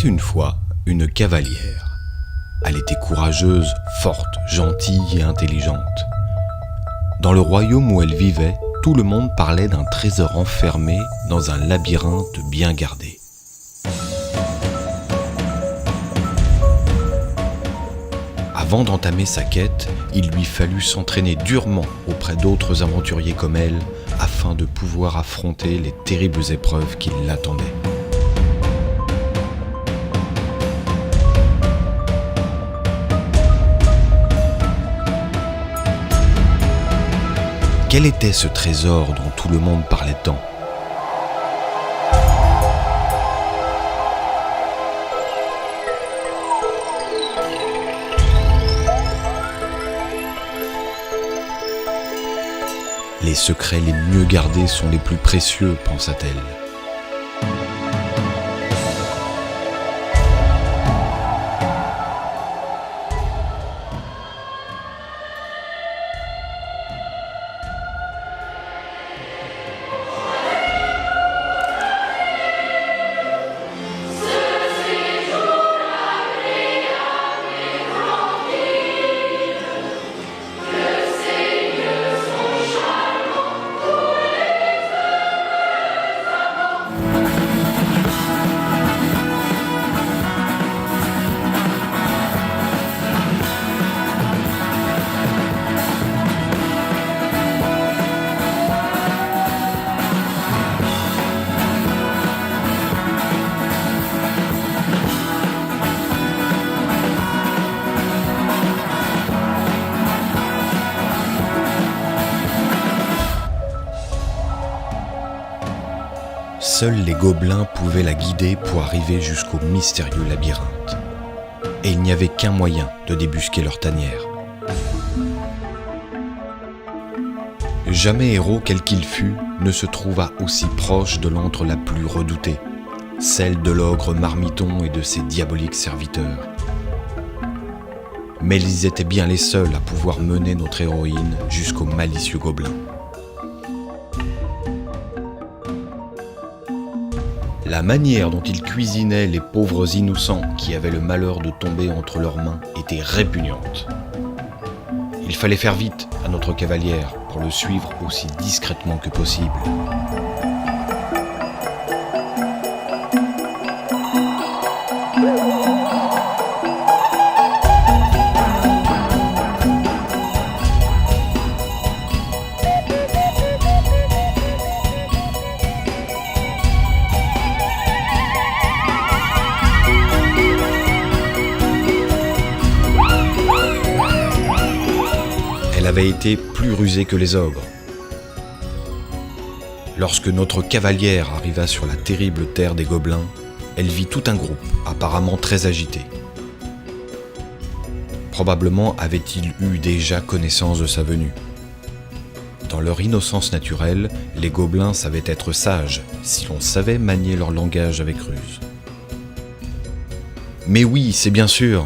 une fois une cavalière. Elle était courageuse, forte, gentille et intelligente. Dans le royaume où elle vivait, tout le monde parlait d'un trésor enfermé dans un labyrinthe bien gardé. Avant d'entamer sa quête, il lui fallut s'entraîner durement auprès d'autres aventuriers comme elle, afin de pouvoir affronter les terribles épreuves qui l'attendaient. Quel était ce trésor dont tout le monde parlait tant ? Les secrets les mieux gardés sont les plus précieux, pensa-t-elle. Seuls les gobelins pouvaient la guider pour arriver jusqu'au mystérieux labyrinthe. Et il n'y avait qu'un moyen de débusquer leur tanière. Jamais héros, quel qu'il fût, ne se trouva aussi proche de l'antre la plus redoutée, celle de l'ogre Marmiton et de ses diaboliques serviteurs. Mais ils étaient bien les seuls à pouvoir mener notre héroïne jusqu'au malicieux gobelin. La manière dont ils cuisinaient les pauvres innocents qui avaient le malheur de tomber entre leurs mains était répugnante. Il fallait faire vite à notre cavalière pour le suivre aussi discrètement que possible. Elle avait été plus rusée que les ogres. Lorsque notre cavalière arriva sur la terrible terre des gobelins, elle vit tout un groupe apparemment très agité. Probablement avait-il eu déjà connaissance de sa venue. Dans leur innocence naturelle, les gobelins savaient être sages si l'on savait manier leur langage avec ruse. Mais oui, c'est bien sûr.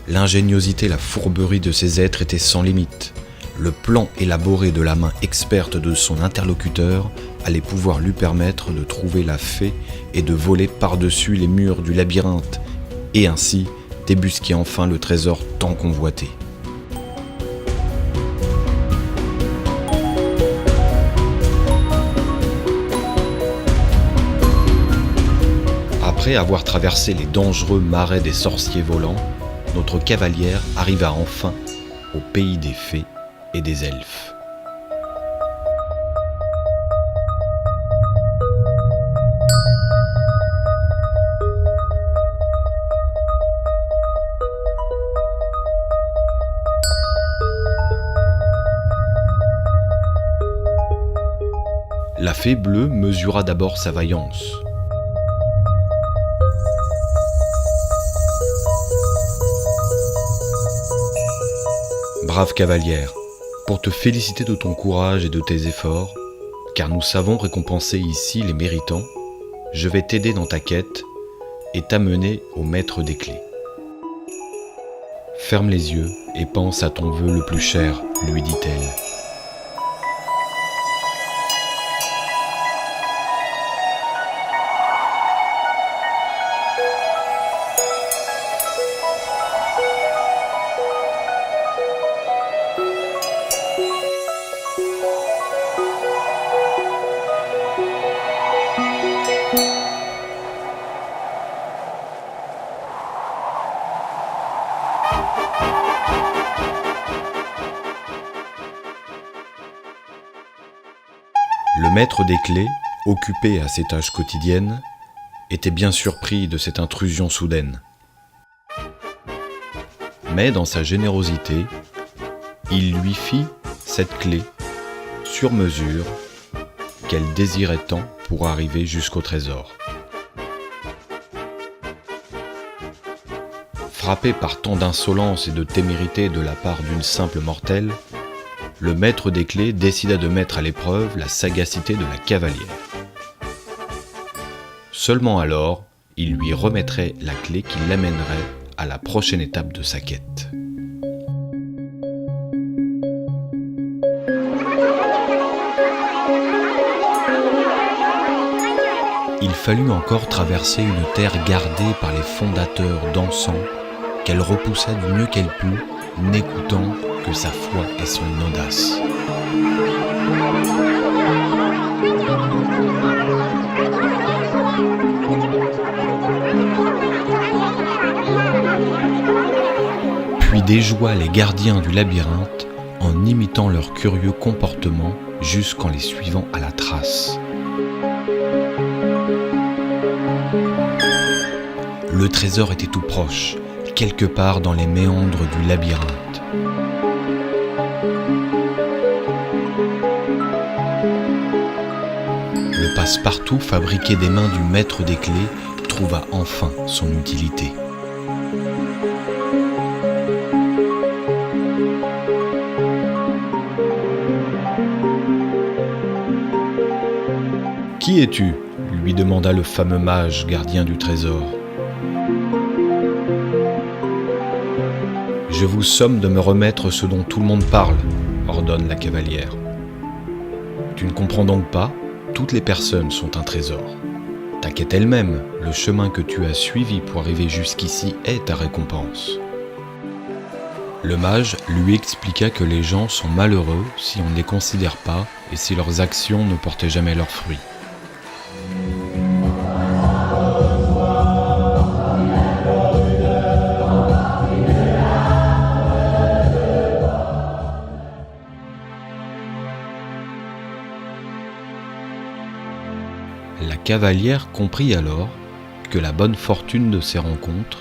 L'ingéniosité et la fourberie de ces êtres étaient sans limite. Le plan élaboré de la main experte de son interlocuteur allait pouvoir lui permettre de trouver la fée et de voler par-dessus les murs du labyrinthe, et ainsi débusquer enfin le trésor tant convoité. Après avoir traversé les dangereux marais des sorciers volants, notre cavalière arriva enfin au pays des fées et des elfes. La fée bleue mesura d'abord sa vaillance. Brave cavalière, pour te féliciter de ton courage et de tes efforts, car nous savons récompenser ici les méritants, je vais t'aider dans ta quête et t'amener au maître des clés. Ferme les yeux et pense à ton vœu le plus cher, lui dit-elle. Le maître des clés, occupé à ses tâches quotidiennes, était bien surpris de cette intrusion soudaine. Mais dans sa générosité, il lui fit cette clé, sur mesure, qu'elle désirait tant pour arriver jusqu'au trésor. Frappé par tant d'insolence et de témérité de la part d'une simple mortelle, le maître des clés décida de mettre à l'épreuve la sagacité de la cavalière. Seulement alors, il lui remettrait la clé qui l'amènerait à la prochaine étape de sa quête. Il fallut encore traverser une terre gardée par les fondateurs d'encens qu'elle repoussa du mieux qu'elle put, n'écoutant que sa foi et son audace. Puis déjoua les gardiens du labyrinthe en imitant leur curieux comportement jusqu'en les suivant à la trace. Le trésor était tout proche, quelque part dans les méandres du labyrinthe. Le passe-partout fabriqué des mains du maître des clés trouva enfin son utilité. « Qui es-tu » lui demanda le fameux mage gardien du trésor. « Je vous somme de me remettre ce dont tout le monde parle, » ordonne la cavalière. « Tu ne comprends donc pas ? Toutes les personnes sont un trésor. Ta quête elle-même, le chemin que tu as suivi pour arriver jusqu'ici est ta récompense. » Le mage lui expliqua que les gens sont malheureux si on ne les considère pas et si leurs actions ne portaient jamais leurs fruits. La cavalière comprit alors que la bonne fortune de ces rencontres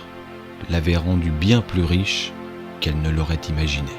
l'avait rendue bien plus riche qu'elle ne l'aurait imaginé.